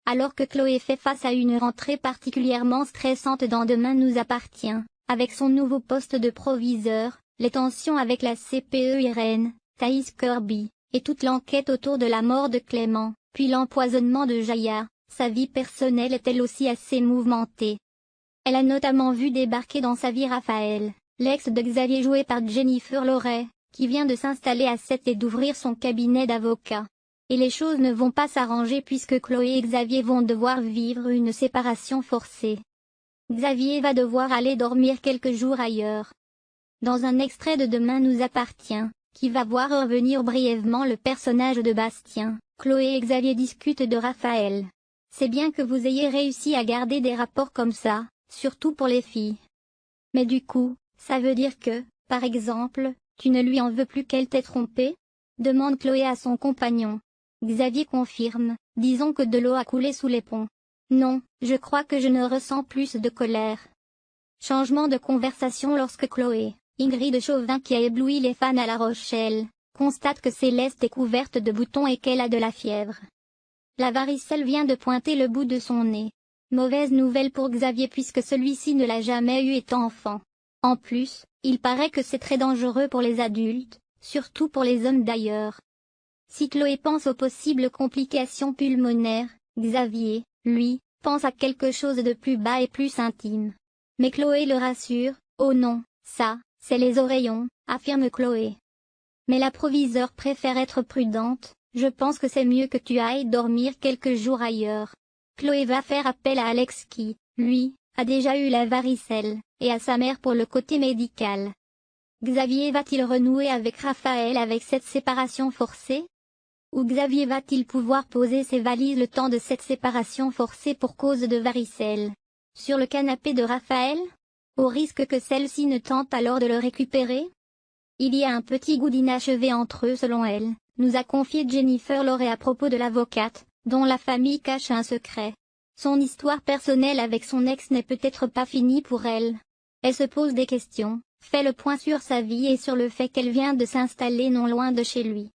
Alors que Chloé fait face à une rentrée particulièrement stressante dans Demain nous appartient, avec son nouveau poste de proviseur, les tensions avec la CPE Irène, Thaïs Kirby, et toute l'enquête autour de la mort de Clément, puis l'empoisonnement de Jaya, sa vie personnelle est elle aussi assez mouvementée. Elle a notamment vu débarquer dans sa vie Raphaël, l'ex de Xavier joué par Jennifer Loret, qui vient de s'installer à Sète et d'ouvrir son cabinet d'avocat. Et les choses ne vont pas s'arranger puisque Chloé et Xavier vont devoir vivre une séparation forcée. Xavier va devoir aller dormir quelques jours ailleurs. Dans un extrait de Demain nous appartient, qui va voir revenir brièvement le personnage de Bastien, Chloé et Xavier discutent de Raphaël. C'est bien que vous ayez réussi à garder des rapports comme ça, surtout pour les filles. Mais du coup, ça veut dire que, par exemple, tu ne lui en veux plus qu'elle t'ait trompé? Demande Chloé à son compagnon. Xavier confirme, disons que de l'eau a coulé sous les ponts. Non, je crois que je ne ressens plus de colère. Changement de conversation lorsque Chloé, Ingrid Chauvin qui a ébloui les fans à La Rochelle, constate que Céleste est couverte de boutons et qu'elle a de la fièvre. La varicelle vient de pointer le bout de son nez. Mauvaise nouvelle pour Xavier puisque celui-ci ne l'a jamais eu étant enfant. En plus, il paraît que c'est très dangereux pour les adultes, surtout pour les hommes d'ailleurs. Si Chloé pense aux possibles complications pulmonaires, Xavier, lui, pense à quelque chose de plus bas et plus intime. Mais Chloé le rassure, « Oh non, ça, c'est les oreillons », affirme Chloé. Mais la proviseure préfère être prudente, « Je pense que c'est mieux que tu ailles dormir quelques jours ailleurs ». Chloé va faire appel à Alex qui, lui, a déjà eu la varicelle, et à sa mère pour le côté médical. Xavier va-t-il renouer avec Raphaël avec cette séparation forcée? Ou Xavier va-t-il pouvoir poser ses valises le temps de cette séparation forcée pour cause de varicelle? Sur le canapé de Raphaël? Au risque que celle-ci ne tente alors de le récupérer? Il y a un petit goût d'inachevé entre eux selon elle, nous a confié Jennifer Loret à propos de l'avocate, dont la famille cache un secret. Son histoire personnelle avec son ex n'est peut-être pas finie pour elle. Elle se pose des questions, fait le point sur sa vie et sur le fait qu'elle vient de s'installer non loin de chez lui.